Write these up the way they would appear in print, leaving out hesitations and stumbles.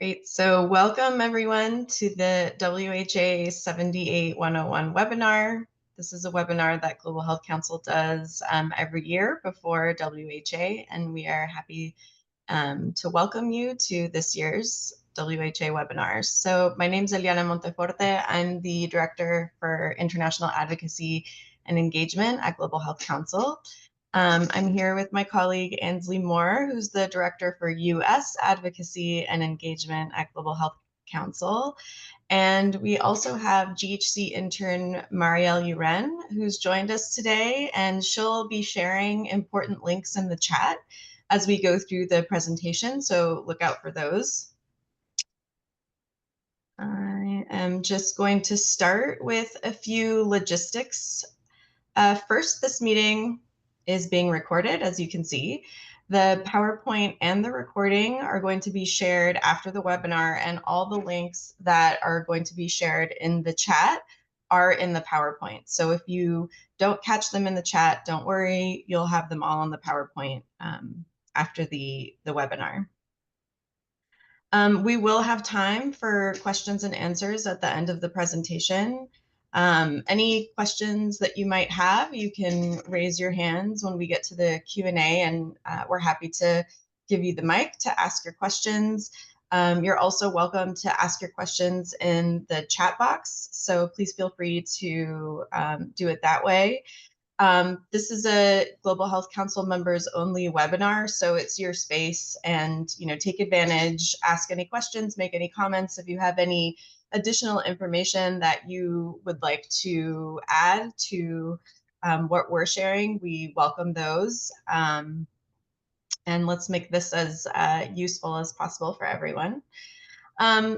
Great. So welcome everyone to the WHA 78101 webinar. This is a webinar that Global Health Council does every year before WHA, and we are happy to welcome you to this year's WHA webinars. So my name is Eliana Monteforte. I'm the Director for International Advocacy and Engagement at Global Health Council. I'm here with my colleague Ansley Moore, who's the Director for U.S. Advocacy and Engagement at Global Health Council. And we also have GHC intern Marielle Uren, who's joined us today, and she'll be sharing important links in the chat as we go through the presentation, so look out for those. I am just going to start with a few logistics. First, this meeting is being recorded, as you can see. The PowerPoint and the recording are going to be shared after the webinar, and all the links that are going to be shared in the chat are in the PowerPoint. So if you don't catch them in the chat, don't worry, you'll have them all on the PowerPoint after the webinar. We will have time for questions and answers at the end of the presentation. Any questions that you might have, you can raise your hands when we get to the Q&A, and we're happy to give you the mic to ask your questions. You're also welcome to ask your questions in the chat box, so please feel free to do it that way. This is a Global Health Council members only webinar, so it's your space, and take advantage, ask any questions, make any comments. If you have any additional information that you would like to add to what we're sharing, we welcome those. And let's make this as useful as possible for everyone.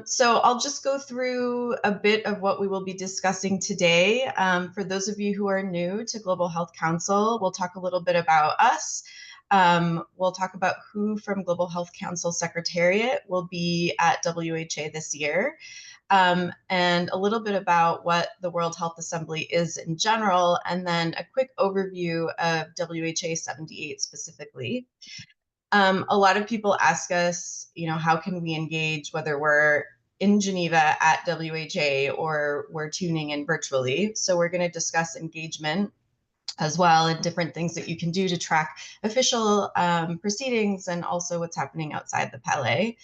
So I'll just go through a bit of what we will be discussing today. For those of you who are new to Global Health Council, we'll talk a little bit about us. We'll talk about who from Global Health Council Secretariat will be at WHA this year, and a little bit about what the World Health Assembly is in general, and then a quick overview of WHA 78 specifically. A lot of people ask us, how can we engage, whether we're in Geneva at WHA or we're tuning in virtually. So we're going to discuss engagement as well, and different things that you can do to track official proceedings and also what's happening outside the Palais.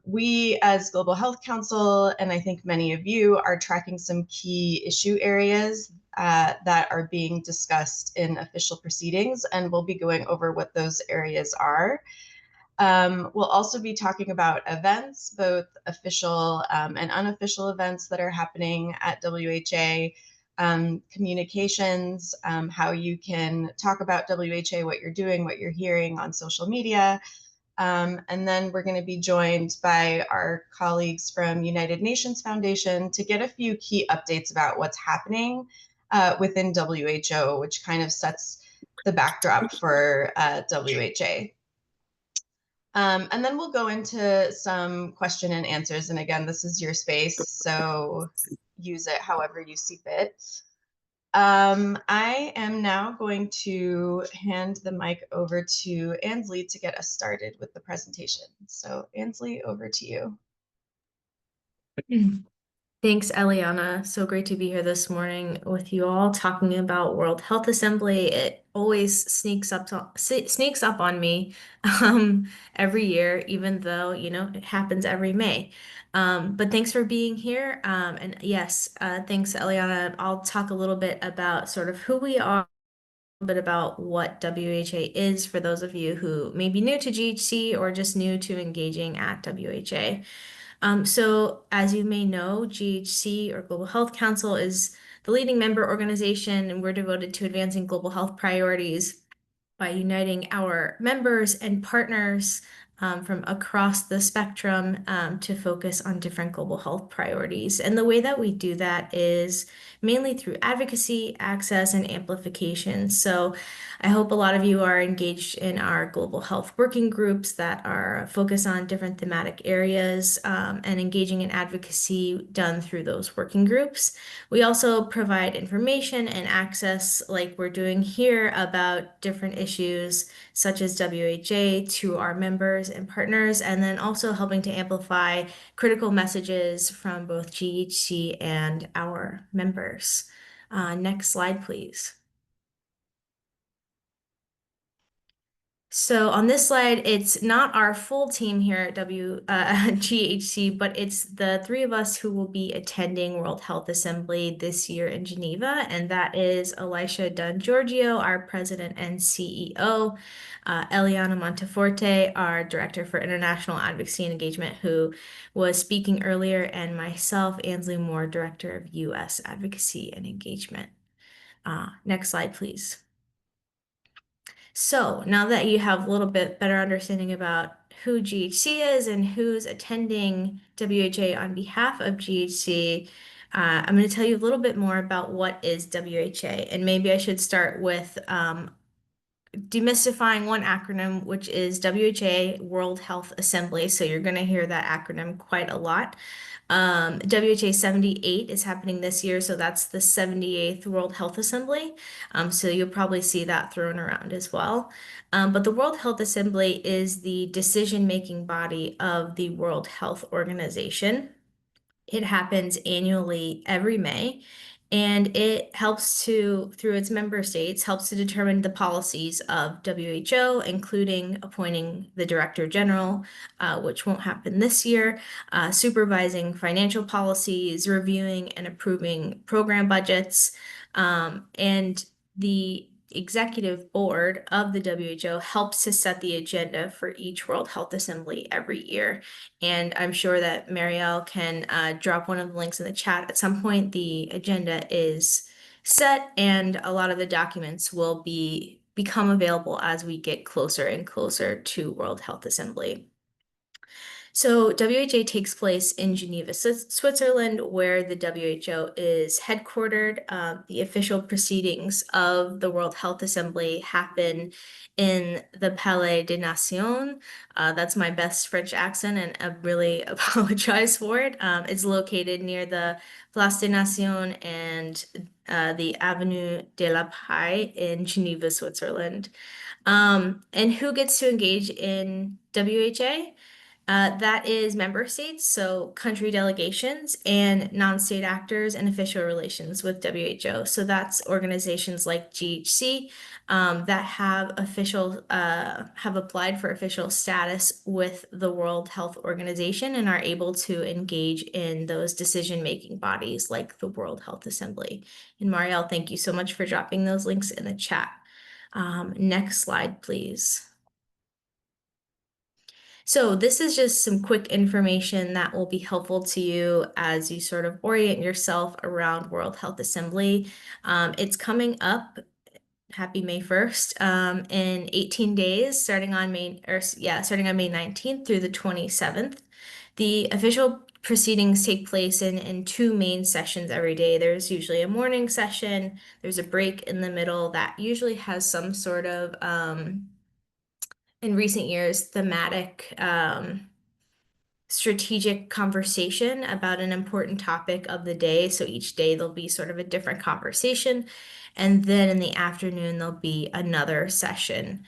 We as Global Health Council, and I think many of you, are tracking some key issue areas that are being discussed in official proceedings, and we'll be going over what those areas are. We'll also be talking about events, both official and unofficial events that are happening at WHA, communications, how you can talk about WHA, what you're doing, what you're hearing on social media. And then we're going to be joined by our colleagues from United Nations Foundation to get a few key updates about what's happening within WHO, which kind of sets the backdrop for WHA. And then we'll go into some question and answers. And again, this is your space, so use it however you see fit. I am now going to hand the mic over to Ansley to get us started with the presentation. So Ansley, over to you. Thanks, Eliana. So great to be here this morning with you all talking about World Health Assembly. It always sneaks up on me every year, even though, it happens every May. But thanks for being here. And yes, thanks, Eliana. I'll talk a little bit about sort of who we are, a bit about what WHA is for those of you who may be new to GHC or just new to engaging at WHA. So as you may know, GHC, or Global Health Council, is the leading member organization, and we're devoted to advancing global health priorities by uniting our members and partners from across the spectrum to focus on different global health priorities. And the way that we do that is mainly through advocacy, access, and amplification. So I hope a lot of you are engaged in our global health working groups that are focused on different thematic areas and engaging in advocacy done through those working groups. We also provide information and access, like we're doing here, about different issues such as WHA to our members mentors and partners, and then also helping to amplify critical messages from both GHC and our members. Next slide, please. So on this slide, it's not our full team here at GHC, but it's the three of us who will be attending World Health Assembly this year in Geneva, and that is Elisha Dunn-Giorgio, our president and CEO, Eliana Monteforte, our director for international advocacy and engagement, who was speaking earlier, and myself, Ansley Moore, director of U.S. advocacy and engagement. Next slide, please. So now that you have a little bit better understanding about who GHC is and who's attending WHA on behalf of GHC, I'm going to tell you a little bit more about what is WHA. And maybe I should start with demystifying one acronym, which is WHA World Health Assembly. So you're going to hear that acronym quite a lot. WHA 78 is happening this year, so that's the 78th World Health Assembly. So you'll probably see that thrown around as well. But the World Health Assembly is the decision-making body of the World Health Organization. It happens annually every May, and it helps to, through its member states, helps to determine the policies of WHO, including appointing the Director General, which won't happen this year, supervising financial policies, reviewing and approving program budgets, and the executive board of the WHO helps to set the agenda for each World Health Assembly every year. And I'm sure that Marielle can drop one of the links in the chat at some point. The agenda is set, and a lot of the documents will become available as we get closer and closer to World Health Assembly. So WHA takes place in Geneva, Switzerland, where the WHO is headquartered. The official proceedings of the World Health Assembly happen in the Palais des Nations. That's my best French accent, and I really apologize for it. It's located near the Place des Nations and the Avenue de la Paix in Geneva, Switzerland. And who gets to engage in WHA? That is member states, so country delegations and non-state actors and official relations with WHO. So that's organizations like GHC that have applied for official status with the World Health Organization and are able to engage in those decision-making bodies like the World Health Assembly. And Marielle, thank you so much for dropping those links in the chat. Next slide, please. So this is just some quick information that will be helpful to you as you sort of orient yourself around World Health Assembly. It's coming up, happy May 1st, in 18 days, starting on May 19th through the 27th. The official proceedings take place in two main sessions every day. There's usually a morning session, there's a break in the middle that usually has some sort of in recent years, thematic strategic conversation about an important topic of the day. So each day there'll be sort of a different conversation. And then in the afternoon, there'll be another session.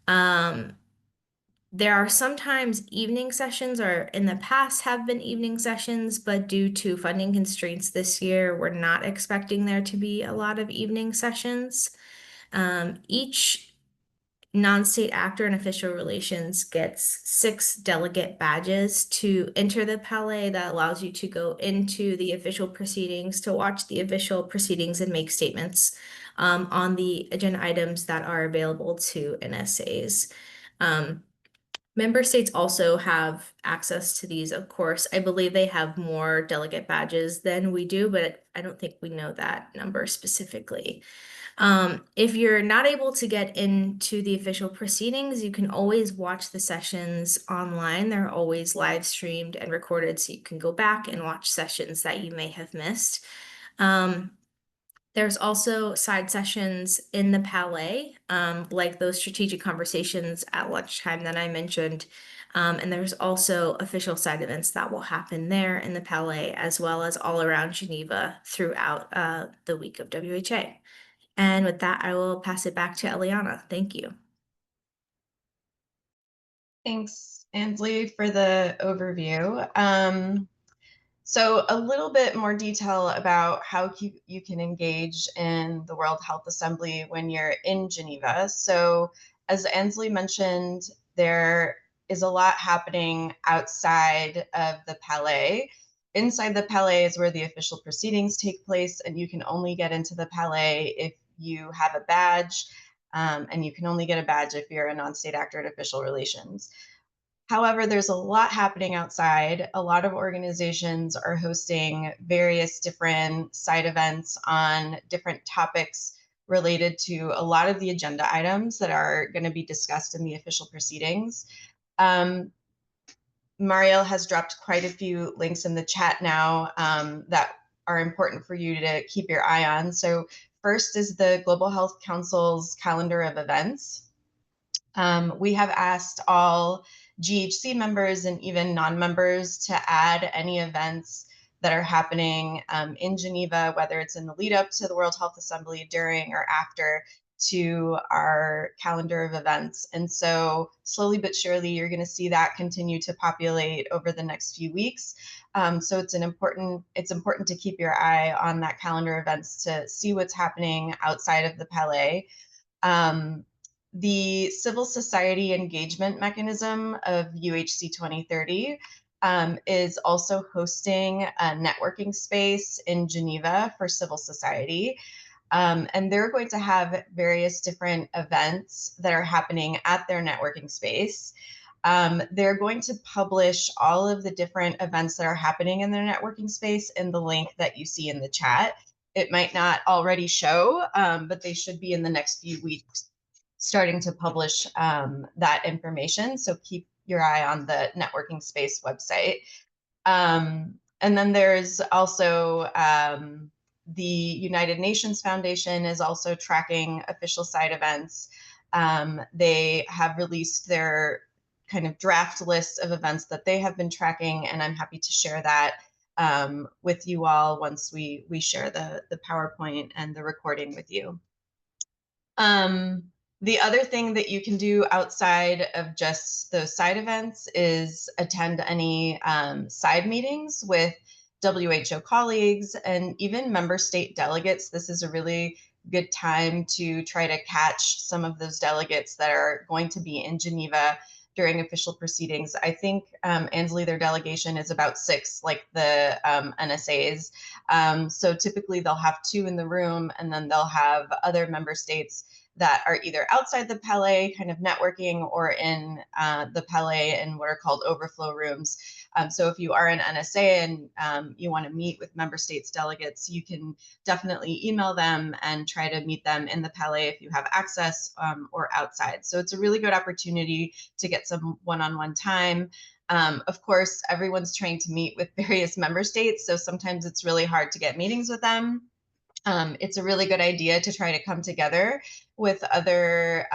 There are sometimes evening sessions, or in the past have been evening sessions, but due to funding constraints this year, we're not expecting there to be a lot of evening sessions. Each non-state actor and official relations gets 6 delegate badges to enter the Palais. That allows you to go into the official proceedings, to watch the official proceedings and make statements on the agenda items that are available to NSAs. Member states also have access to these, of course. I believe they have more delegate badges than we do, but I don't think we know that number specifically. If you're not able to get into the official proceedings, you can always watch the sessions online. They're always live streamed and recorded, so you can go back and watch sessions that you may have missed. There's also side sessions in the Palais, like those strategic conversations at lunchtime that I mentioned. And there's also official side events that will happen there in the Palais, as well as all around Geneva throughout the week of WHA. And with that, I will pass it back to Eliana. Thank you. Thanks. Ansley, for the overview. So a little bit more detail about how you can engage in the World Health Assembly when you're in Geneva. So as Ansley mentioned, there is a lot happening outside of the Palais. Inside the Palais is where the official proceedings take place, and you can only get into the Palais if you have a badge, and you can only get a badge if you're a non-state actor in official relations. However, there's a lot happening outside. A lot of organizations are hosting various different side events on different topics related to a lot of the agenda items that are going to be discussed in the official proceedings. Um, Mariel has dropped quite a few links in the chat now that are important for you to keep your eye on. So first is the Global Health Council's calendar of events. We have asked all GHC members and even non-members to add any events that are happening in Geneva, whether it's in the lead up to the World Health Assembly, during or after, to our calendar of events. And so slowly but surely, you're going to see that continue to populate over the next few weeks. So it's important to keep your eye on that calendar of events to see what's happening outside of the Palais. The civil society engagement mechanism of UHC 2030 is also hosting a networking space in Geneva for civil society. And they're going to have various different events that are happening at their networking space. They're going to publish all of the different events that are happening in their networking space in the link that you see in the chat. It might not already show, but they should be in the next few weeks starting to publish that information. So keep your eye on the networking space website. And then there's also the United Nations Foundation is also tracking official site events. They have released their kind of draft list of events that they have been tracking, and I'm happy to share that with you all once we share the PowerPoint and the recording with you. The other thing that you can do outside of just those side events is attend any side meetings with WHO colleagues and even member state delegates. This is a really good time to try to catch some of those delegates that are going to be in Geneva during official proceedings. I think, Ansley, their delegation is about 6, like the NSAs. So typically they'll have 2 in the room, and then they'll have other member states that are either outside the Palais kind of networking or in the Palais in what are called overflow rooms. So if you are an NSA and you want to meet with member states delegates, you can definitely email them and try to meet them in the Palais if you have access or outside. So it's a really good opportunity to get some one-on-one time. Of course, everyone's trying to meet with various member states, so sometimes it's really hard to get meetings with them. It's a really good idea to try to come together with other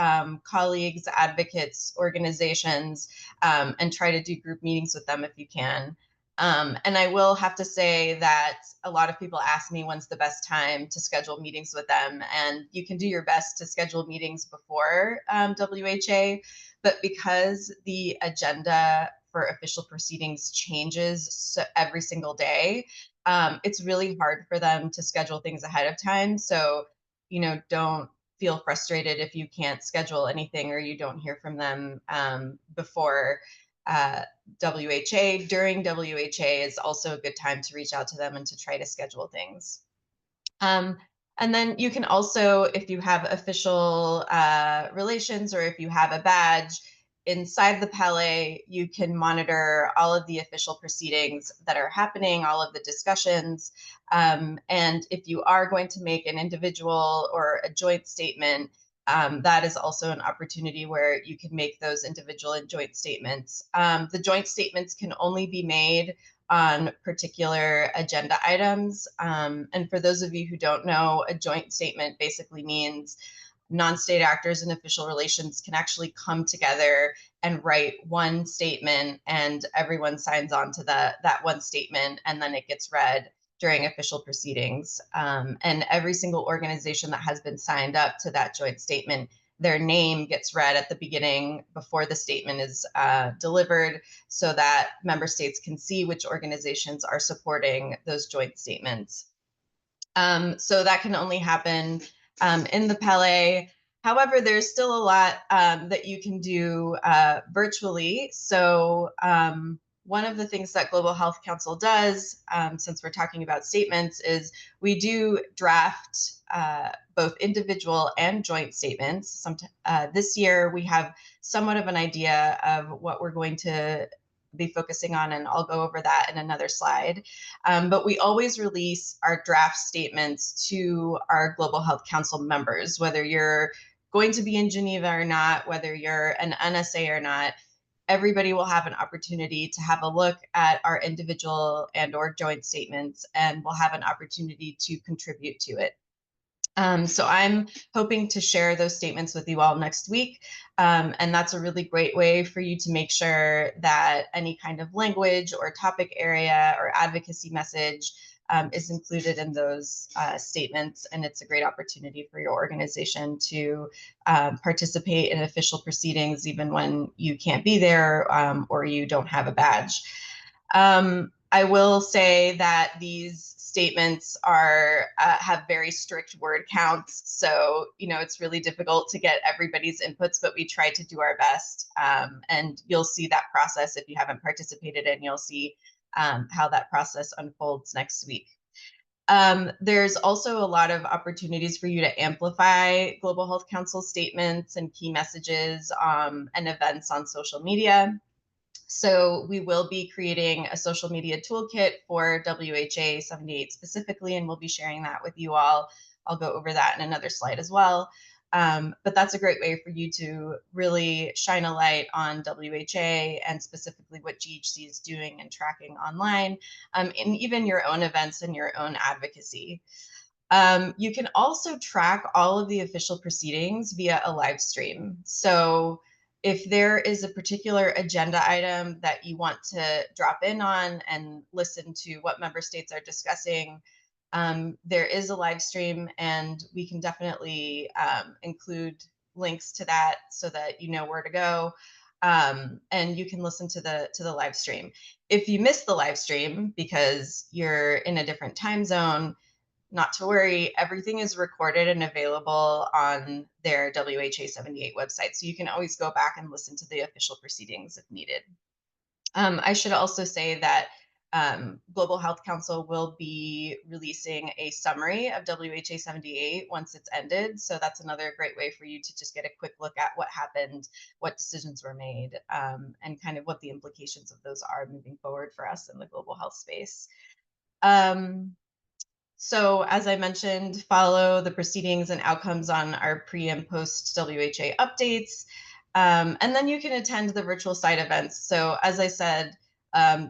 colleagues, advocates, organizations, and try to do group meetings with them if you can. And I will have to say that a lot of people ask me when's the best time to schedule meetings with them, and you can do your best to schedule meetings before WHA, but because the agenda for official proceedings changes every single day, it's really hard for them to schedule things ahead of time. So, don't feel frustrated if you can't schedule anything or you don't hear from them before WHA. During WHA is also a good time to reach out to them and to try to schedule things. And then you can also, if you have official relations or if you have a badge, inside the Palais, you can monitor all of the official proceedings that are happening, all of the discussions. And if you are going to make an individual or a joint statement, that is also an opportunity where you can make those individual and joint statements. The joint statements can only be made on particular agenda items. And for those of you who don't know, a joint statement basically means non-state actors and official relations can actually come together and write one statement, and everyone signs on to that one statement, and then it gets read during official proceedings. And every single organization that has been signed up to that joint statement their name gets read at the beginning before the statement is delivered, so that member states can see which organizations are supporting those joint statements. So that can only happen in the Pele. However, there's still a lot that you can do virtually. So one of the things that Global Health Council does, since we're talking about statements, is we do draft both individual and joint statements. This year, we have somewhat of an idea of what we're going to be focusing on, and I'll go over that in another slide. But we always release our draft statements to our Global Health Council members, whether you're going to be in Geneva or not, whether you're an NSA or not. Everybody will have an opportunity to have a look at our individual and or joint statements, and will have an opportunity to contribute to it. So I'm hoping to share those statements with you all next week. And that's a really great way for you to make sure that any kind of language or topic area or advocacy message is included in those statements. And it's a great opportunity for your organization to participate in official proceedings, even when you can't be there or you don't have a badge. I will say that these statements are have very strict word counts, so it's really difficult to get everybody's inputs, but we try to do our best. And you'll see that process if you haven't participated, and you'll see how that process unfolds next week. There's also a lot of opportunities for you to amplify Global Health Council statements and key messages and events on social media. So we will be creating a social media toolkit for WHA 78 specifically, and we'll be sharing that with you all. I'll go over that in another slide as well. But that's a great way for you to really shine a light on WHA and specifically what GHC is doing and tracking online, and even your own events and your own advocacy. You can also track all of the official proceedings via a live stream. So if there is a particular agenda item that you want to drop in on and listen to what member states are discussing, there is a live stream, and we can definitely include links to that so that you know where to go. And you can listen to the live stream. If you miss the live stream because you're in a different time zone, not to worry, everything is recorded and available on their WHA 78 website. So you can always go back and listen to the official proceedings if needed. I should also say that Global Health Council will be releasing a summary of WHA 78 once it's ended. So that's another great way for you to just get a quick look at what happened, what decisions were made, and kind of what the implications of those are moving forward for us in the global health space. So as I mentioned, follow the proceedings and outcomes on our pre and post WHA updates. And then you can attend the virtual site events. So as I said,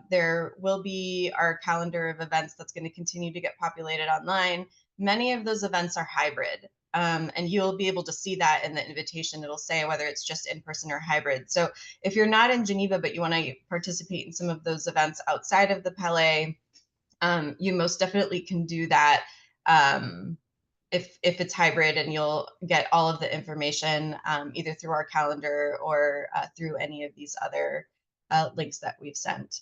there will be our calendar of events that's going to continue to get populated online. Many of those events are hybrid. And you'll be able to see that in the invitation. It'll say whether it's just in person or hybrid. So if you're not in Geneva, but you want to participate in some of those events outside of the Palais, you most definitely can do that if it's hybrid, and you'll get all of the information either through our calendar or through any of these other links that we've sent.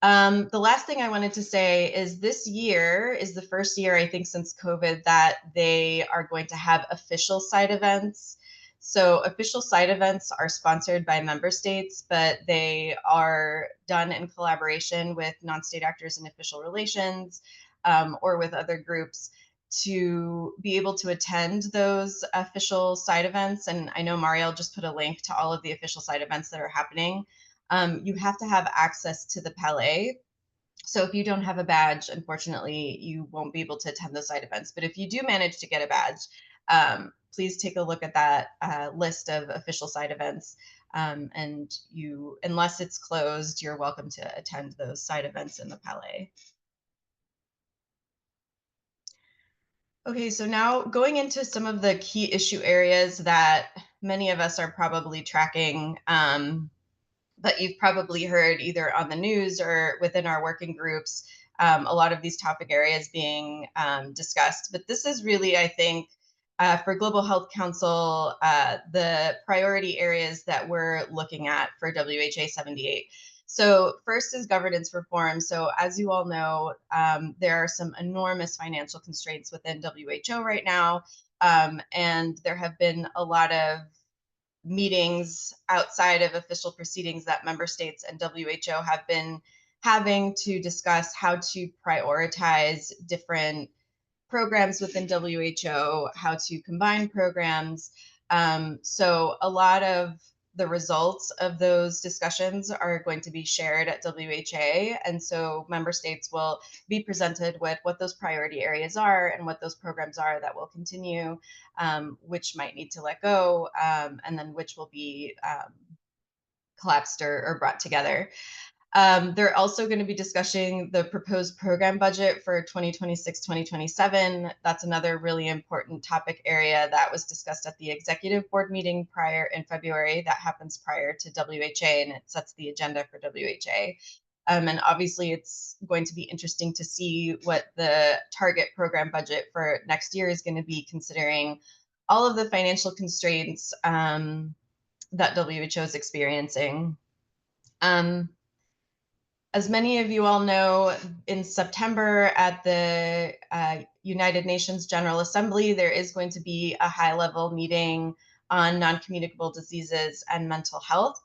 The last thing I wanted to say is this year is the first year, I think, since COVID that they are going to have official site events. So official site events are sponsored by member states, but they are done in collaboration with non-state actors in official relations or with other groups to be able to attend those official site events. And I know Marielle just put a link to all of the official site events that are happening. You have to have access to the Palais. So if you don't have a badge, unfortunately, you won't be able to attend those site events. But if you do manage to get a badge, please take a look at that list of official site events. And unless it's closed, you're welcome to attend those site events in the Palais. Okay, so now going into some of the key issue areas that many of us are probably tracking, but you've probably heard either on the news or within our working groups, a lot of these topic areas being discussed. But this is really, I think, for Global Health Council, the priority areas that we're looking at for WHA 78. So first is governance reform. So as you all know, there are some enormous financial constraints within WHO right now, and there have been a lot of meetings outside of official proceedings that member states and WHO have been having to discuss how to prioritize different programs within WHO, how to combine programs. So a lot of the results of those discussions are going to be shared at WHA. And so member states will be presented with what those priority areas are and what those programs are that will continue, which might need to let go, and then which will be collapsed or brought together. They're also going to be discussing the proposed program budget for 2026-2027. That's another really important topic area that was discussed at the executive board meeting prior in February. That happens prior to WHA, and it sets the agenda for WHA. And obviously, it's going to be interesting to see what the target program budget for next year is going to be, considering all of the financial constraints that WHO is experiencing. As many of you all know, in September at the United Nations General Assembly, there is going to be a high-level meeting on non-communicable diseases and mental health.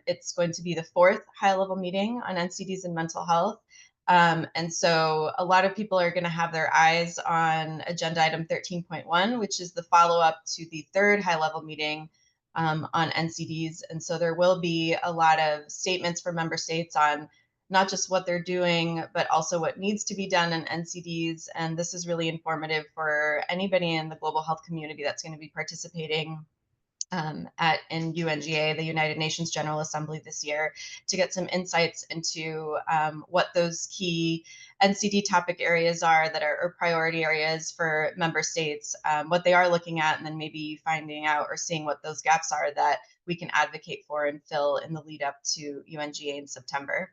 It's going to be the fourth high-level meeting on NCDs and mental health. And so a lot of people are going to have their eyes on agenda item 13.1, which is the follow-up to the third high-level meeting on NCDs. And so there will be a lot of statements from member states on not just what they're doing, but also what needs to be done in NCDs. And this is really informative for anybody in the global health community that's going to be participating in UNGA, the United Nations General Assembly this year, to get some insights into what those key NCD topic areas are that are priority areas for member states, what they are looking at, and then maybe finding out or seeing what those gaps are that we can advocate for and fill in the lead up to UNGA in September.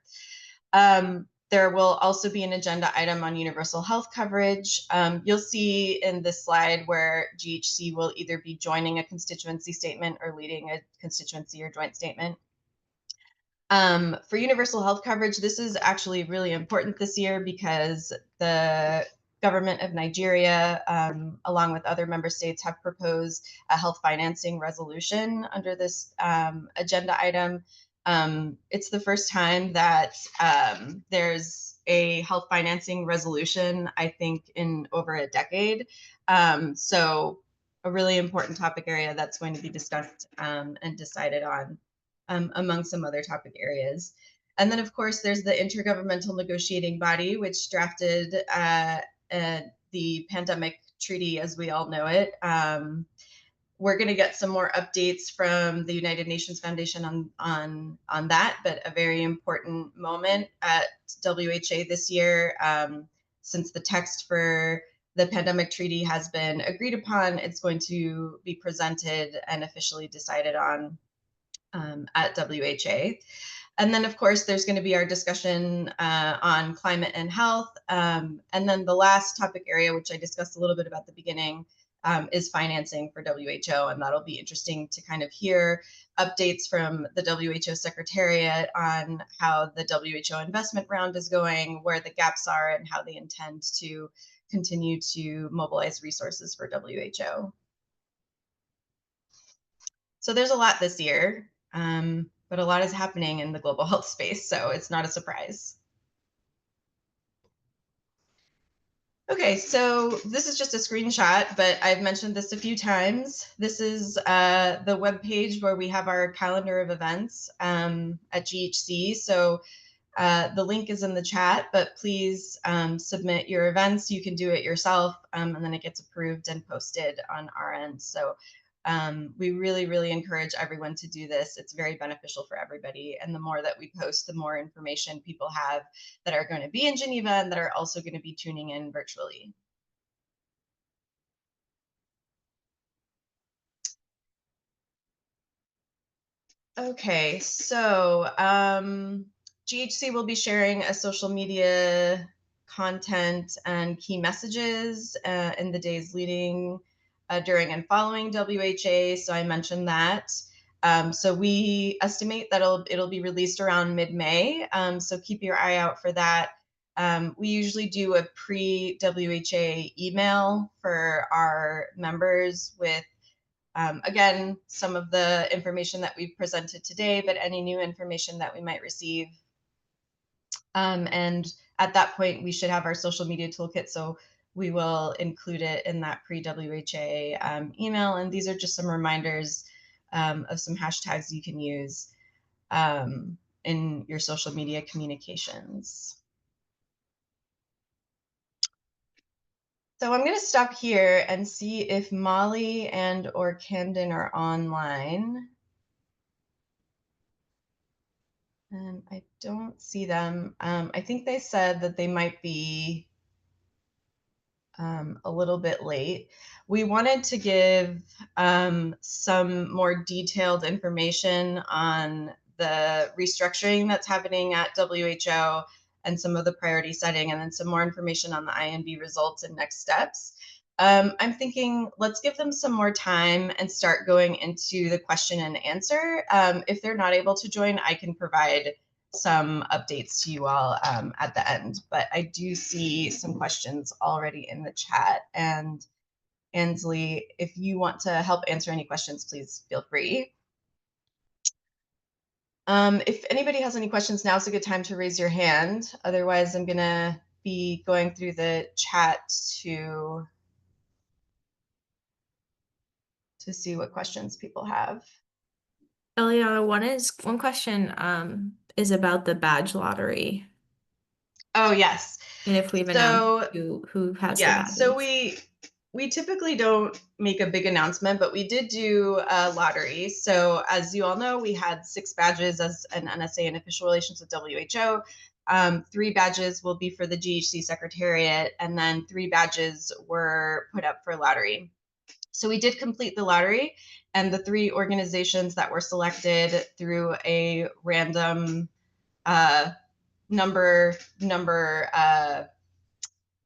There will also be an agenda item on universal health coverage. You'll see in this slide where GHC will either be joining a constituency statement or leading a constituency or joint statement. For universal health coverage, this is actually really important this year because the government of Nigeria, along with other member states, have proposed a health financing resolution under this agenda item. It's the first time that there's a health financing resolution, I think, in over a decade. So a really important topic area that's going to be discussed and decided on, among some other topic areas. And then, of course, there's the Intergovernmental Negotiating Body, which drafted the pandemic treaty as we all know it. We're going to get some more updates from the United Nations Foundation on that, but a very important moment at WHA this year, since the text for the pandemic treaty has been agreed upon. It's going to be presented and officially decided on at WHA. And then, of course, there's going to be our discussion on climate and health. And then the last topic area, which I discussed a little bit about at the beginning, is financing for WHO. And that'll be interesting to kind of hear updates from the WHO Secretariat on how the WHO investment round is going, where the gaps are, and how they intend to continue to mobilize resources for WHO. So there's a lot this year. But a lot is happening in the global health space, so it's not a surprise. Okay, so this is just a screenshot, but I've mentioned this a few times. This is the web page where we have our calendar of events at GHC. So the link is in the chat, but please submit your events. You can do it yourself, and then it gets approved and posted on our end. So we really, really encourage everyone to do this. It's very beneficial for everybody. And the more that we post, the more information people have that are going to be in Geneva and that are also going to be tuning in virtually. Okay, so GHC will be sharing a social media content and key messages in the days leading during and following WHA. So I mentioned that. So we estimate that it'll be released around mid-May. So keep your eye out for that. We usually do a pre-WHA email for our members with, again, some of the information that we've presented today, but any new information that we might receive. And at that point, we should have our social media toolkit. So we will include it in that pre-WHA email. And these are just some reminders of some hashtags you can use in your social media communications. So I'm going to stop here and see if Molly and or Camden are online. And I don't see them. I think they said that they might be a little bit late. We wanted to give some more detailed information on the restructuring that's happening at WHO and some of the priority setting, and then some more information on the INB results and next steps. I'm thinking let's give them some more time and start going into the question and answer. If they're not able to join, I can provide some updates to you all at the end, but I do see some questions already in the chat. And Ansley, if you want to help answer any questions, please feel free. If anybody has any questions, now's a good time to raise your hand. Otherwise, I'm going to be going through the chat to see what questions people have. Eliana, one question is about the badge lottery. Oh, yes. And if we've announced who has the badges. So we typically don't make a big announcement, but we did do a lottery. So as you all know, we had 6 badges as an NSA in official relations with WHO. 3 badges will be for the GHC Secretariat, and then 3 badges were put up for lottery. So we did complete the lottery, and the 3 organizations that were selected through a random number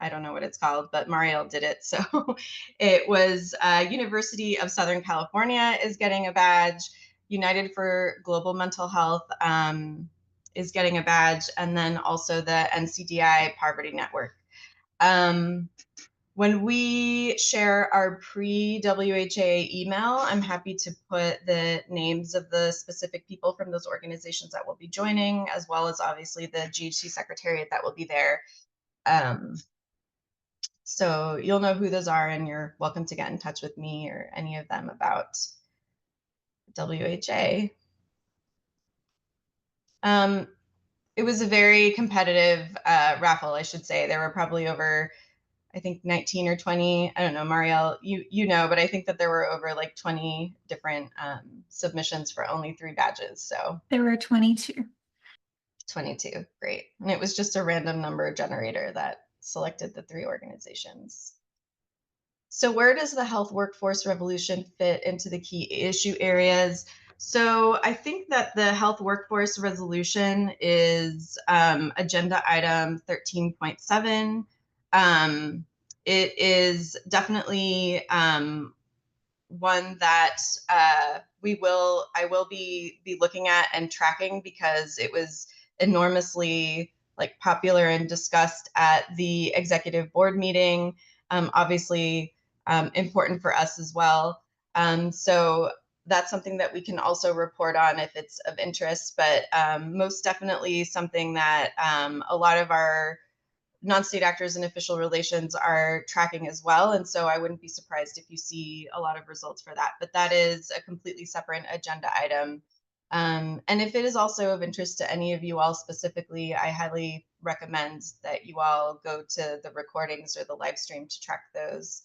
I don't know what it's called, but Mariel did it. So it was University of Southern California is getting a badge, United for Global Mental Health is getting a badge, and then also the NCDI Poverty Network. When we share our pre-WHA email, I'm happy to put the names of the specific people from those organizations that will be joining, as well as obviously the GHC Secretariat that will be there. So you'll know who those are, and you're welcome to get in touch with me or any of them about WHA. It was a very competitive raffle, I should say. There were probably over, I think 19 or 20, I don't know, Marielle, you know, but I think that there were over like 20 different submissions for only 3 badges. So there were 22. 22, great. And it was just a random number generator that selected the 3 organizations. So where does the health workforce revolution fit into the key issue areas? So I think that the health workforce resolution is agenda item 13.7. It is definitely one that I will be looking at and tracking, because it was enormously like popular and discussed at the executive board meeting. Obviously important for us as well. So that's something that we can also report on if it's of interest, but most definitely something that a lot of our non-state actors in official relations are tracking as well. And so I wouldn't be surprised if you see a lot of results for that, but that is a completely separate agenda item. And if it is also of interest to any of you all specifically, I highly recommend that you all go to the recordings or the live stream to track those.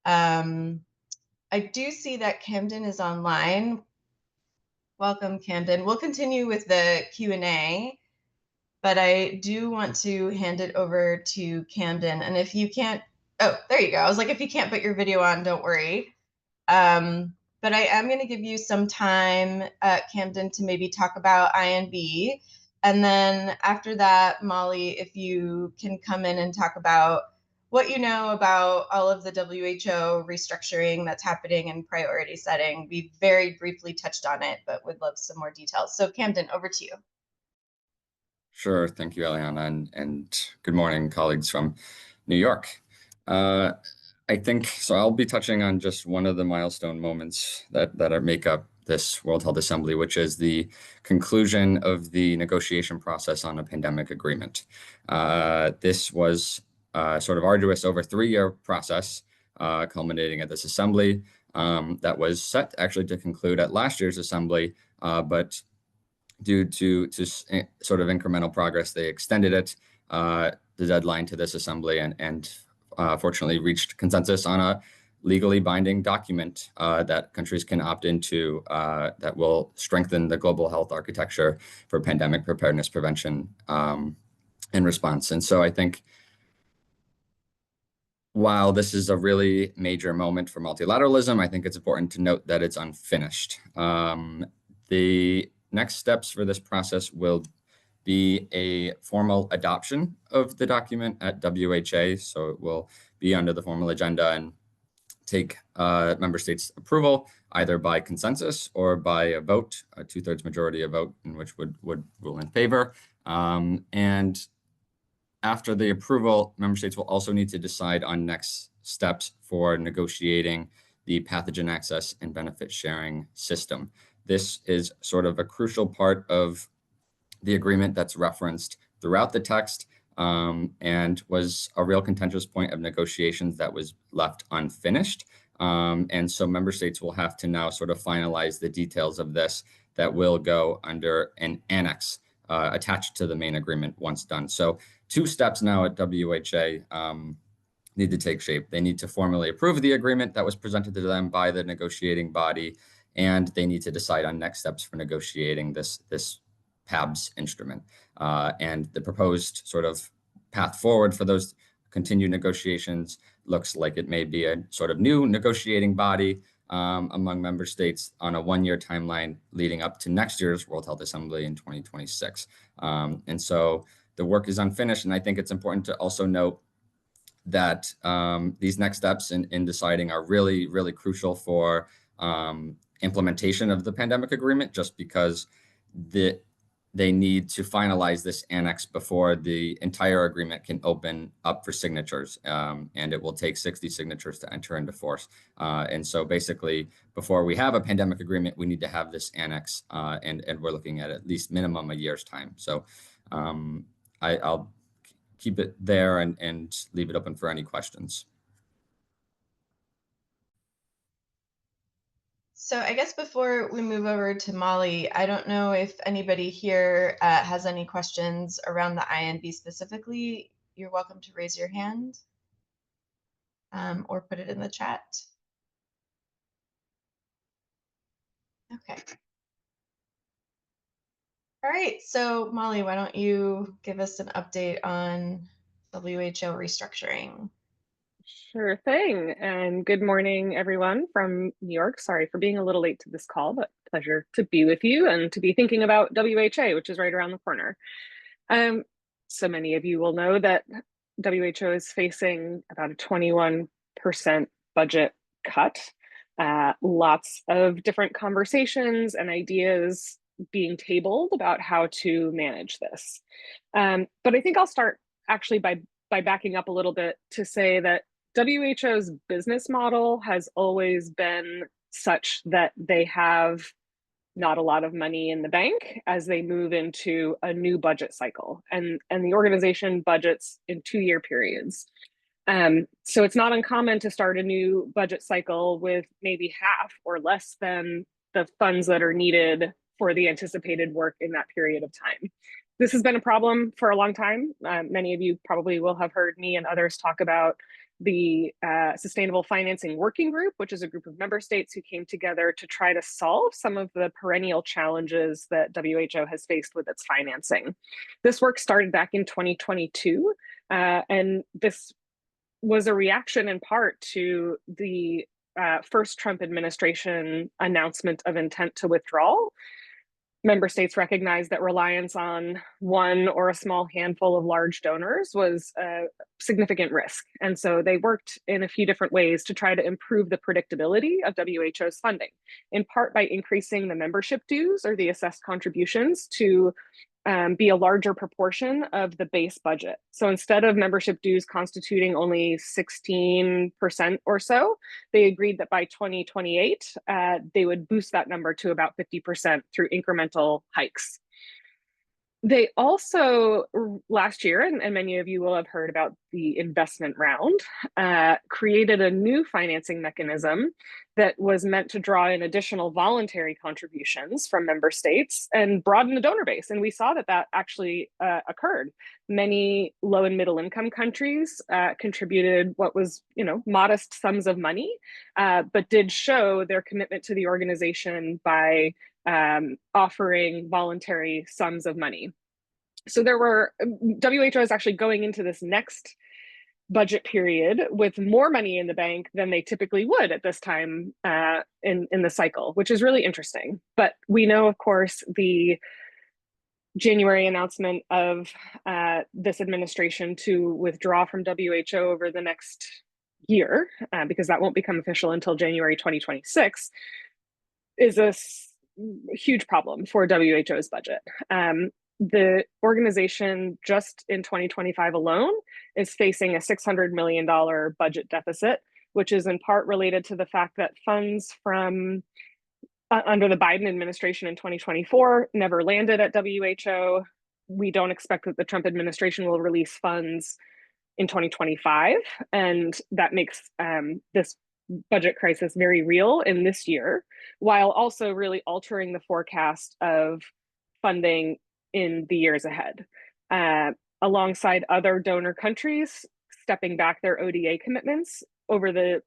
I do see that Camden is online. Welcome, Camden. We'll continue with the Q&A, but I do want to hand it over to Camden. And if you can't, oh, there you go. I was like, if you can't put your video on, don't worry. But I am going to give you some time, Camden, to maybe talk about INB. And then after that, Molly, if you can come in and talk about what you know about all of the WHO restructuring that's happening and priority setting. We very briefly touched on it, but would love some more details. So Camden, over to you. Sure. Thank you, Eliana, and good morning, colleagues from New York. Uh, I think so. I'll be touching on just one of the milestone moments that make up this World Health Assembly, which is the conclusion of the negotiation process on a pandemic agreement. This was sort of arduous over a 3-year process, culminating at this assembly that was set actually to conclude at last year's assembly, but due to sort of incremental progress, they extended it, the deadline to this assembly, and fortunately reached consensus on a legally binding document that countries can opt into that will strengthen the global health architecture for pandemic preparedness, prevention, and response. And so I think while this is a really major moment for multilateralism, I think it's important to note that it's unfinished. The next steps for this process will be a formal adoption of the document at WHA. So it will be under the formal agenda and take member states' approval either by consensus or by a vote, a 2/3 majority of vote, in which would rule in favor. And after the approval, member states will also need to decide on next steps for negotiating the pathogen access and benefit sharing system. This is sort of a crucial part of the agreement that's referenced throughout the text, and was a real contentious point of negotiations that was left unfinished. And so member states will have to now sort of finalize the details of this that will go under an annex attached to the main agreement once done. So 2 steps now at WHA need to take shape. They need to formally approve the agreement that was presented to them by the negotiating body, and they need to decide on next steps for negotiating this PABS instrument. And the proposed sort of path forward for those continued negotiations looks like it may be a sort of new negotiating body among member states on a 1-year timeline leading up to next year's World Health Assembly in 2026. And so the work is unfinished, and I think it's important to also note that these next steps in deciding are really, really crucial for implementation of the pandemic agreement, just because they need to finalize this annex before the entire agreement can open up for signatures, and it will take 60 signatures to enter into force. And so basically, before we have a pandemic agreement, we need to have this annex, and we're looking at least minimum a year's time. So I'll keep it there and leave it open for any questions. So I guess before we move over to Molly, I don't know if anybody here has any questions around the INB specifically. You're welcome to raise your hand or put it in the chat. Okay. All right, so Molly, why don't you give us an update on WHO restructuring? Sure thing. And good morning, everyone from New York. Sorry for being a little late to this call, but pleasure to be with you and to be thinking about WHA, which is right around the corner. So many of you will know that WHO is facing about a 21% budget cut. Lots of different conversations and ideas being tabled about how to manage this. But I think I'll start actually by backing up a little bit to say that WHO's business model has always been such that they have not a lot of money in the bank as they move into a new budget cycle. And the organization budgets in 2-year periods. So it's not uncommon to start a new budget cycle with maybe half or less than the funds that are needed for the anticipated work in that period of time. This has been a problem for a long time. Many of you probably will have heard me and others talk about the Sustainable Financing Working Group, which is a group of member states who came together to try to solve some of the perennial challenges that WHO has faced with its financing. This work started back in 2022, and this was a reaction in part to the first Trump administration announcement of intent to withdraw. member states recognized that reliance on one or a small handful of large donors was a significant risk. And so they worked in a few different ways to try to improve the predictability of WHO's funding, in part by increasing the membership dues or the assessed contributions to be a larger proportion of the base budget. So instead of membership dues constituting only 16% or so, they agreed that by 2028, they would boost that number to about 50% through incremental hikes. They also, last year, and many of you will have heard about the investment round, created a new financing mechanism that was meant to draw in additional voluntary contributions from member states and broaden the donor base. And we saw that that actually occurred. Many low and middle income countries contributed what was, modest sums of money, but did show their commitment to the organization by offering voluntary sums of money. So WHO is actually going into this next budget period with more money in the bank than they typically would at this time in the cycle, which is really interesting. But we know, of course, the January announcement of this administration to withdraw from WHO over the next year, because that won't become official until January 2026, is a huge problem for WHO's budget. The organization just in 2025 alone is facing a $600 million budget deficit, which is in part related to the fact that funds from under the Biden administration in 2024 never landed at WHO. We don't expect that the Trump administration will release funds in 2025, and that makes this budget crisis very real in this year, while also really altering the forecast of funding in the years ahead. Alongside other donor countries stepping back their ODA commitments over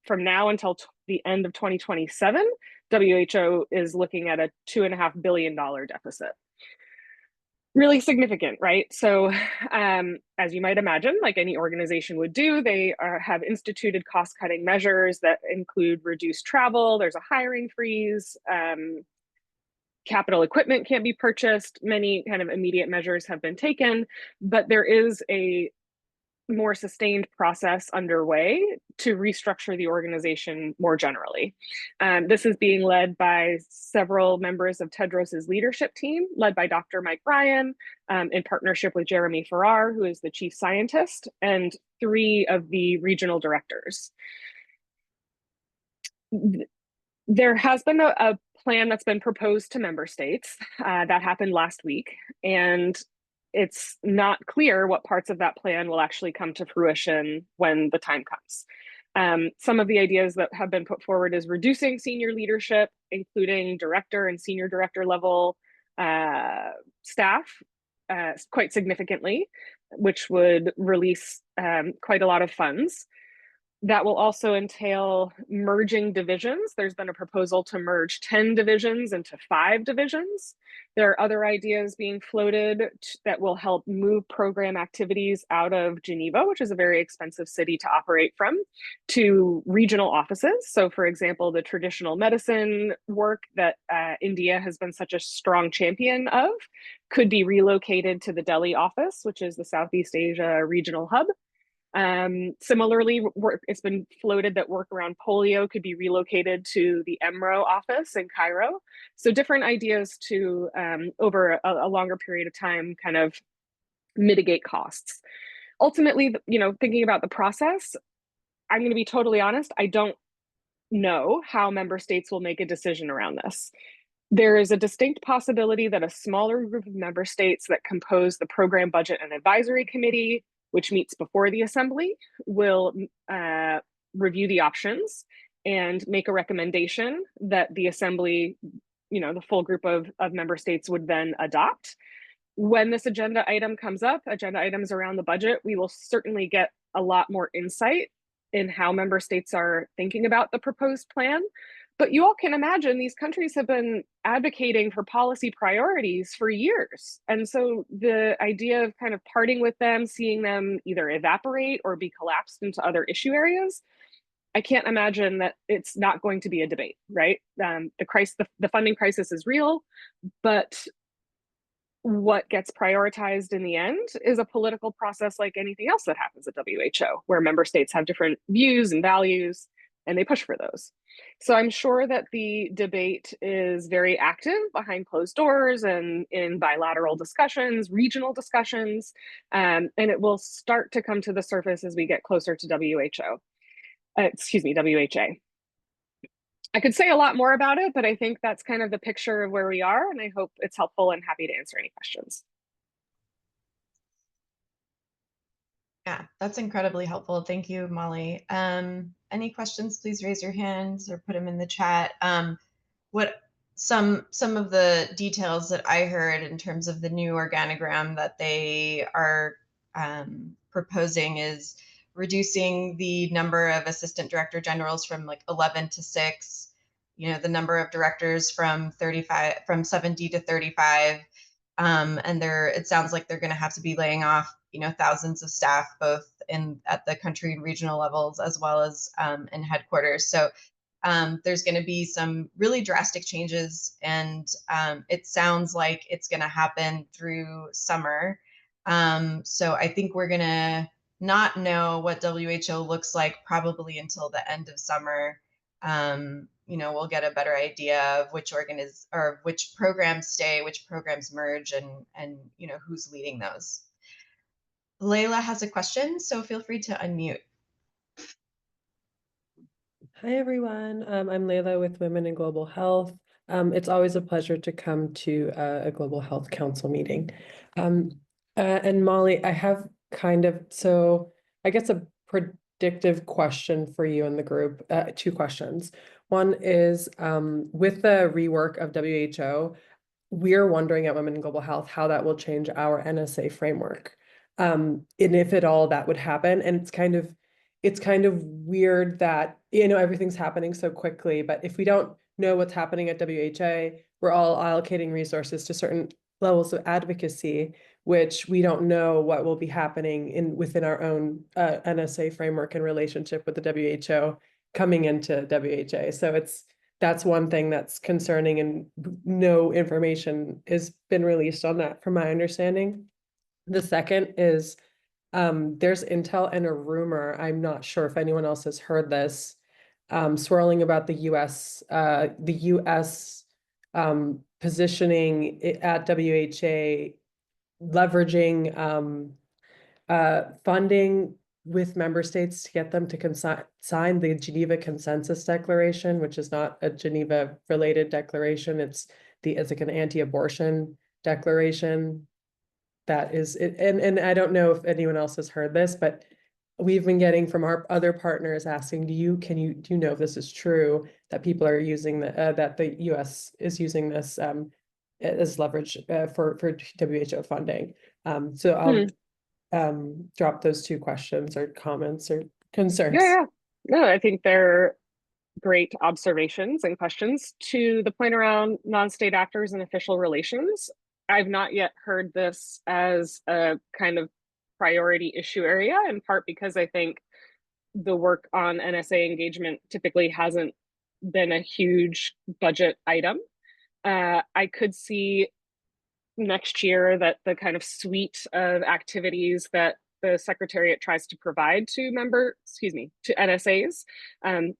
from now until the end of 2027, WHO is looking at a $2.5 billion deficit. Really significant, right? So as you might imagine, like any organization would do, they have instituted cost-cutting measures that include reduced travel, there's a hiring freeze, capital equipment can't be purchased, many kind of immediate measures have been taken, but there is a more sustained process underway to restructure the organization more generally. This is being led by several members of Tedros's leadership team, led by Dr. Mike Ryan, in partnership with Jeremy Farrar, who is the chief scientist, and 3 of the regional directors. There has been a plan that's been proposed to member states that happened last week, and it's not clear what parts of that plan will actually come to fruition when the time comes. Some of the ideas that have been put forward is reducing senior leadership, including director and senior director level staff quite significantly, which would release quite a lot of funds. That will also entail merging divisions. There's been a proposal to merge 10 divisions into 5 divisions. There are other ideas being floated that will help move program activities out of Geneva, which is a very expensive city to operate from, to regional offices. So for example, the traditional medicine work that India has been such a strong champion of could be relocated to the Delhi office, which is the Southeast Asia regional hub. Similarly, it's been floated that work around polio could be relocated to the EMRO office in Cairo. So different ideas to, over a longer period of time, kind of mitigate costs. Ultimately, thinking about the process, I'm going to be totally honest, I don't know how member states will make a decision around this. There is a distinct possibility that a smaller group of member states that compose the Program Budget and Advisory Committee, which meets before the Assembly, will review the options and make a recommendation that the Assembly, the full group of member states would then adopt. When this agenda item comes up, agenda items around the budget, we will certainly get a lot more insight in how member states are thinking about the proposed plan. But you all can imagine these countries have been advocating for policy priorities for years. And so the idea of kind of parting with them, seeing them either evaporate or be collapsed into other issue areas, I can't imagine that it's not going to be a debate, right? The funding crisis is real, but what gets prioritized in the end is a political process like anything else that happens at WHO, where member states have different views and values, and they push for those. So I'm sure that the debate is very active behind closed doors and in bilateral discussions, regional discussions, and it will start to come to the surface as we get closer to WHA. I could say a lot more about it, but I think that's kind of the picture of where we are, and I hope it's helpful and happy to answer any questions. Yeah, that's incredibly helpful. Thank you, Molly. Any questions, please raise your hands or put them in the chat. What some of the details that I heard in terms of the new organogram that they are proposing is reducing the number of assistant director generals from like 11 to 6, the number of directors from 70 to 35. And it sounds like they're going to have to be laying off, thousands of staff, both at the country and regional levels, as well as in headquarters. So there's going to be some really drastic changes, and it sounds like it's going to happen through summer. So I think we're going to not know what WHO looks like probably until the end of summer. We'll get a better idea of which programs stay, which programs merge, and who's leading those. Layla has a question, so feel free to unmute. Hi, everyone. I'm Layla with Women in Global Health. It's always a pleasure to come to a Global Health Council meeting. And Molly, I have I guess a predictive question for you in the group, 2 questions. One is, with the rework of WHO, we're wondering at Women in Global Health how that will change our NSA framework. And if at all that would happen. And it's kind of weird that, everything's happening so quickly, but if we don't know what's happening at WHA, we're all allocating resources to certain levels of advocacy, which we don't know what will be happening within our own NSA framework in relationship with the WHO coming into WHA. So that's one thing that's concerning, and no information has been released on that from my understanding. The second is, there's intel and a rumor, I'm not sure if anyone else has heard this, swirling about the US positioning at WHA, leveraging funding with member states to get them to sign the Geneva Consensus Declaration, which is not a Geneva-related declaration. It's like an anti-abortion declaration. That is it, and I don't know if anyone else has heard this, but we've been getting from our other partners asking, do you know if this is true, that people are using that the US is using this as leverage for WHO funding. So I'll drop those 2 questions or comments or concerns. Yeah. No, I think they're great observations and questions. To the point around non-state actors and official relations, I've not yet heard this as a kind of priority issue area, in part because I think the work on NSA engagement typically hasn't been a huge budget item. I could see next year that the kind of suite of activities that the Secretariat tries to provide to NSAs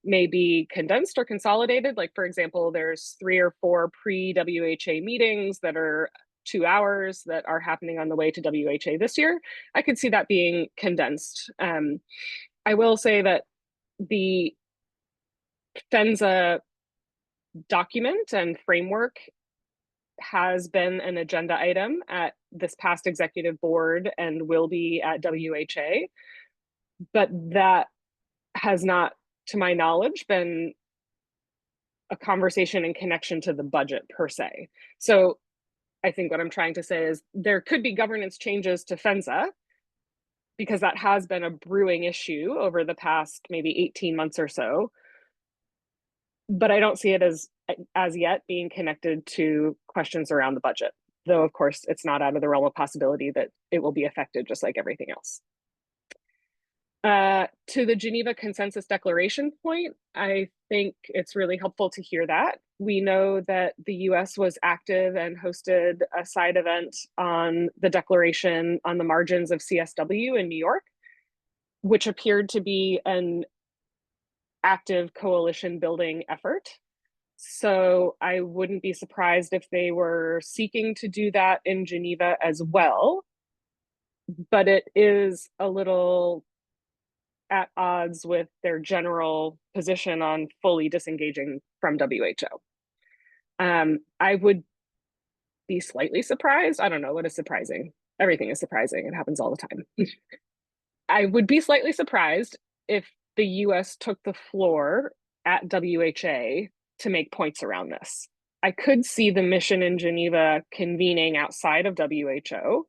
may be condensed or consolidated. Like, for example, there's 3 or 4 pre-WHA meetings that are 2 hours that are happening on the way to WHA this year. I could see that being condensed. I will say that the FENSA document and framework has been an agenda item at this past executive board and will be at WHA, but that has not, to my knowledge, been a conversation in connection to the budget per se. So I think what I'm trying to say is there could be governance changes to FENSA, because that has been a brewing issue over the past maybe 18 months or so. But I don't see it as yet being connected to questions around the budget, though of course it's not out of the realm of possibility that it will be affected just like everything else. To the Geneva Consensus Declaration point, I think it's really helpful to hear that. We know that the US was active and hosted a side event on the declaration on the margins of CSW in New York, which appeared to be an active coalition building effort. So I wouldn't be surprised if they were seeking to do that in Geneva as well. But it is a little at odds with their general position on fully disengaging from WHO. I would be slightly surprised. I don't know what is surprising. Everything is surprising. It happens all the time. I would be slightly surprised if the US took the floor at WHA to make points around this. I could see the mission in Geneva convening outside of WHO,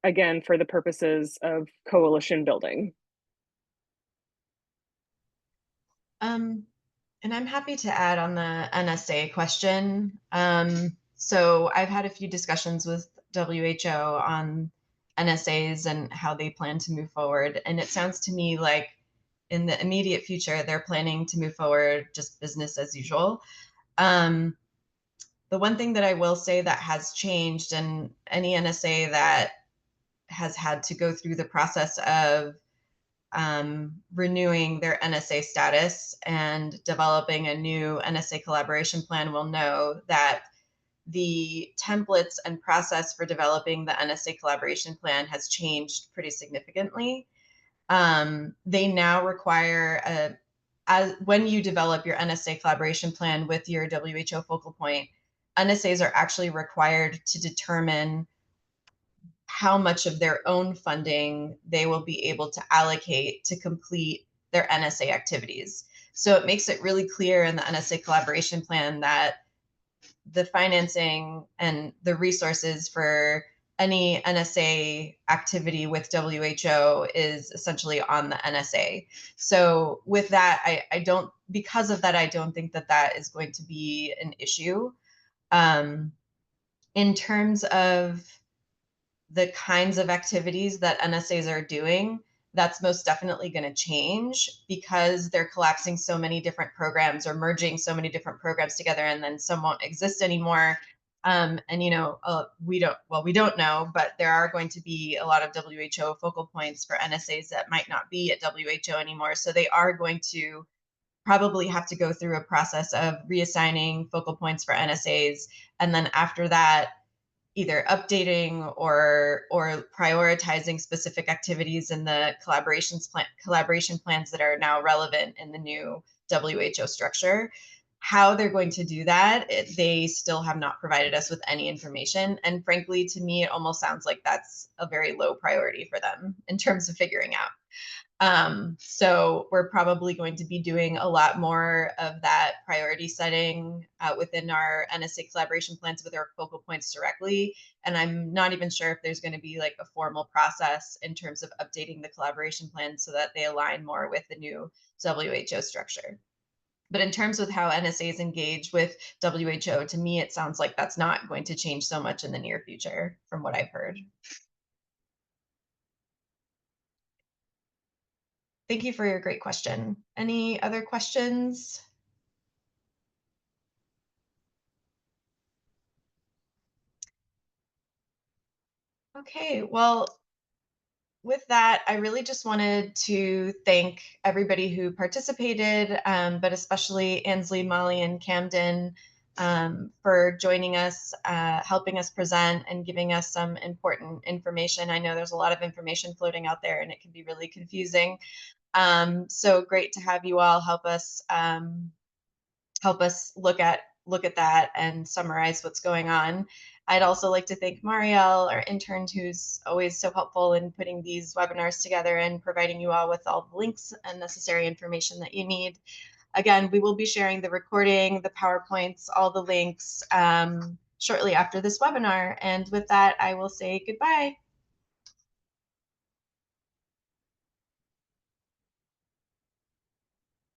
again, for the purposes of coalition building. And I'm happy to add on the NSA question. So I've had a few discussions with WHO on NSAs and how they plan to move forward. And it sounds to me like in the immediate future, they're planning to move forward just business as usual. The one thing that I will say that has changed, and any NSA that has had to go through the process of renewing their NSA status and developing a new NSA collaboration plan will know that the templates and process for developing the NSA collaboration plan has changed pretty significantly. They now require when you develop your NSA collaboration plan with your WHO focal point, NSAs are actually required to determine how much of their own funding they will be able to allocate to complete their NSA activities. So it makes it really clear in the NSA collaboration plan that the financing and the resources for any NSA activity with WHO is essentially on the NSA. So with that, I don't, because of that, I don't think that that is going to be an issue. In terms of the kinds of activities that NSAs are doing, that's most definitely going to change because they're collapsing so many different programs or merging so many different programs together, and then some won't exist anymore. And we don't know, but there are going to be a lot of WHO focal points for NSAs that might not be at WHO anymore. So they are going to probably have to go through a process of reassigning focal points for NSAs, and then after that, either updating or prioritizing specific activities in the collaboration plans that are now relevant in the new WHO structure. How they're going to do that, they still have not provided us with any information. And frankly, to me, it almost sounds like that's a very low priority for them in terms of figuring out. So we're probably going to be doing a lot more of that priority setting within our NSA collaboration plans with our focal points directly. And I'm not even sure if there's going to be like a formal process in terms of updating the collaboration plans so that they align more with the new WHO structure. But in terms of how NSAs engage with WHO, to me, it sounds like that's not going to change so much in the near future from what I've heard. Thank you for your great question. Any other questions? Okay, well, with that, I really just wanted to thank everybody who participated, but especially Ansley, Molly, and Camden for joining us, helping us present, and giving us some important information. I know there's a lot of information floating out there, and it can be really confusing. So great to have you all help us look at that and summarize what's going on. I'd also like to thank Marielle, our intern, who's always so helpful in putting these webinars together and providing you all with all the links and necessary information that you need. Again, we will be sharing the recording, the PowerPoints, all the links shortly after this webinar. And with that, I will say goodbye.